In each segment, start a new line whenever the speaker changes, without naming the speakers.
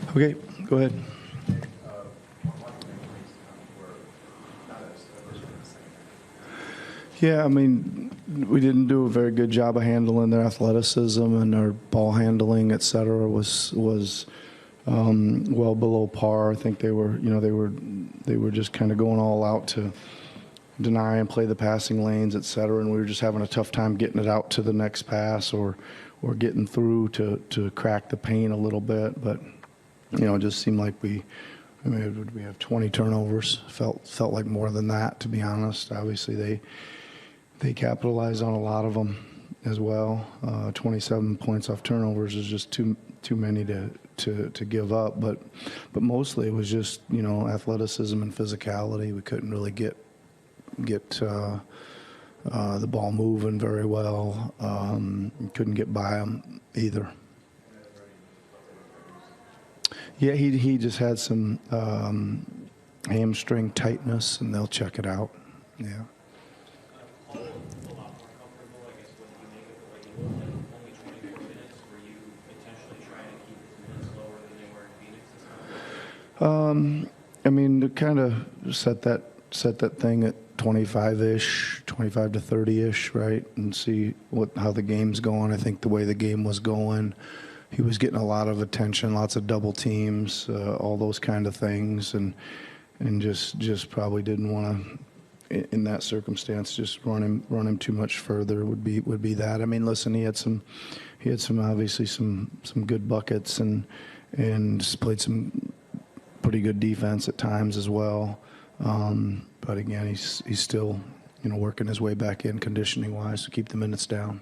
Okay, go ahead. Yeah, I mean, we didn't do a very good job of handling their athleticism, and our ball handling, et cetera, was well below par. I think they were just kind of going all out to deny and play the passing lanes, et cetera, and we were just having a tough time getting it out to the next pass or getting through to crack the paint a little bit. But it just seemed like we have 20 turnovers. Felt like more than that, to be honest. Obviously, they capitalized on a lot of them as well. 27 points off turnovers is just too many to give up. But mostly it was just athleticism and physicality. We couldn't really get the ball moving very well. Couldn't get by them either. Yeah, he just had some hamstring tightness, and they'll check it out. Yeah. I mean, to kind of set that thing at 25-ish, 25 to 30-ish, right, and see how the game's going. I think the way the game was going, he was getting a lot of attention, lots of double teams, all those kind of things, and just probably didn't want to, in that circumstance, just run him too much further would be that. I mean, listen, he had some obviously some good buckets and played some pretty good defense at times as well. But again, he's still working his way back in conditioning wise to keep the minutes down.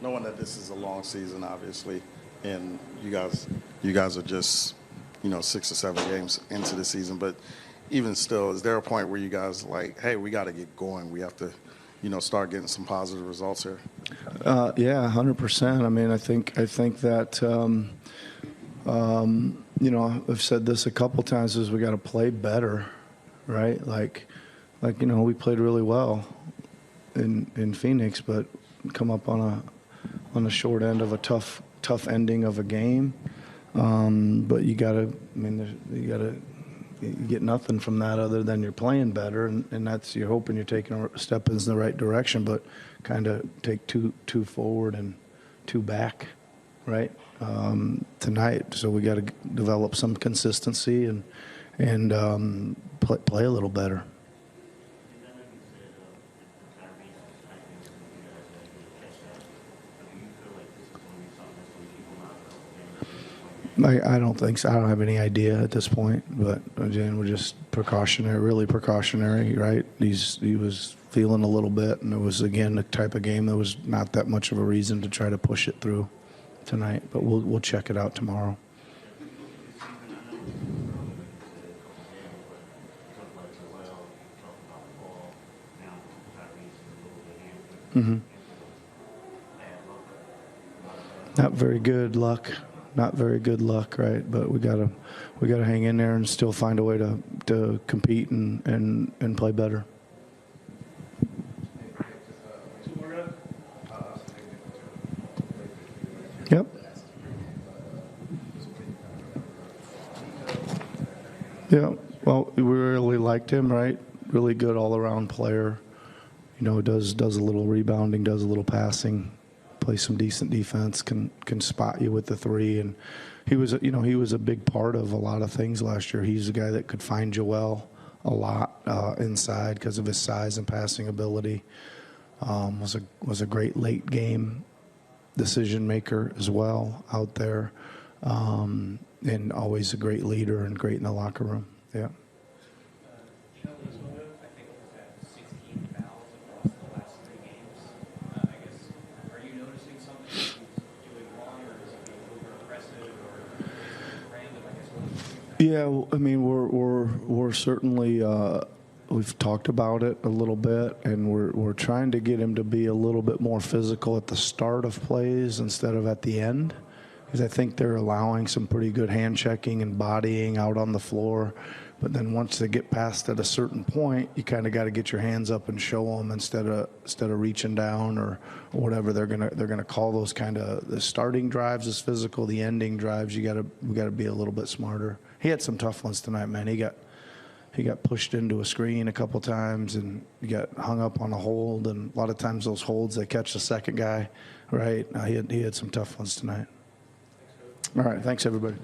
Knowing that this is a long season, obviously, and you guys are just 6 or 7 games into the season, but even still, is there a point where you guys like, hey, we got to get going? We have to start getting some positive results here.
Yeah, 100%. I mean, I think that I've said this a couple times, is we got to play better, right? Like we played really well in Phoenix, but come up on a short end of a tough ending of a game. But you get nothing from that other than you're playing better, and that's, you're hoping you're taking a step in the right direction, but kind of take two forward and 2 back, right? Tonight, so we got to develop some consistency and play a little better. I don't think so. I don't have any idea at this point, but again, we're just really precautionary, right? He was feeling a little bit, and it was, again, the type of game that was not that much of a reason to try to push it through tonight, but we'll check it out tomorrow. Mm-hmm. Not very good luck, right? But we gotta hang in there and still find a way to compete and play better. Yep. Yeah. Well, we really liked him, right? Really good all-around player. Does a little rebounding, does a little passing, plays some decent defense, can spot you with the 3, and he was a big part of a lot of things last year. He's a guy that could find Joel a lot inside because of his size and passing ability. Was a great late game decision maker as well out there, and always a great leader and great in the locker room. Yeah. Yeah, I mean, we're certainly we've talked about it a little bit, and we're trying to get him to be a little bit more physical at the start of plays instead of at the end, because I think they're allowing some pretty good hand checking and bodying out on the floor But then once they get past at a certain point, you kind of got to get your hands up and show them instead of reaching down or whatever. They're gonna call those kind of the starting drives as physical, the ending drives. We got to be a little bit smarter. He had some tough ones tonight, man. He got pushed into a screen a couple times and he got hung up on a hold. And a lot of times those holds, they catch the second guy, right? He had some tough ones tonight. All right, thanks everybody.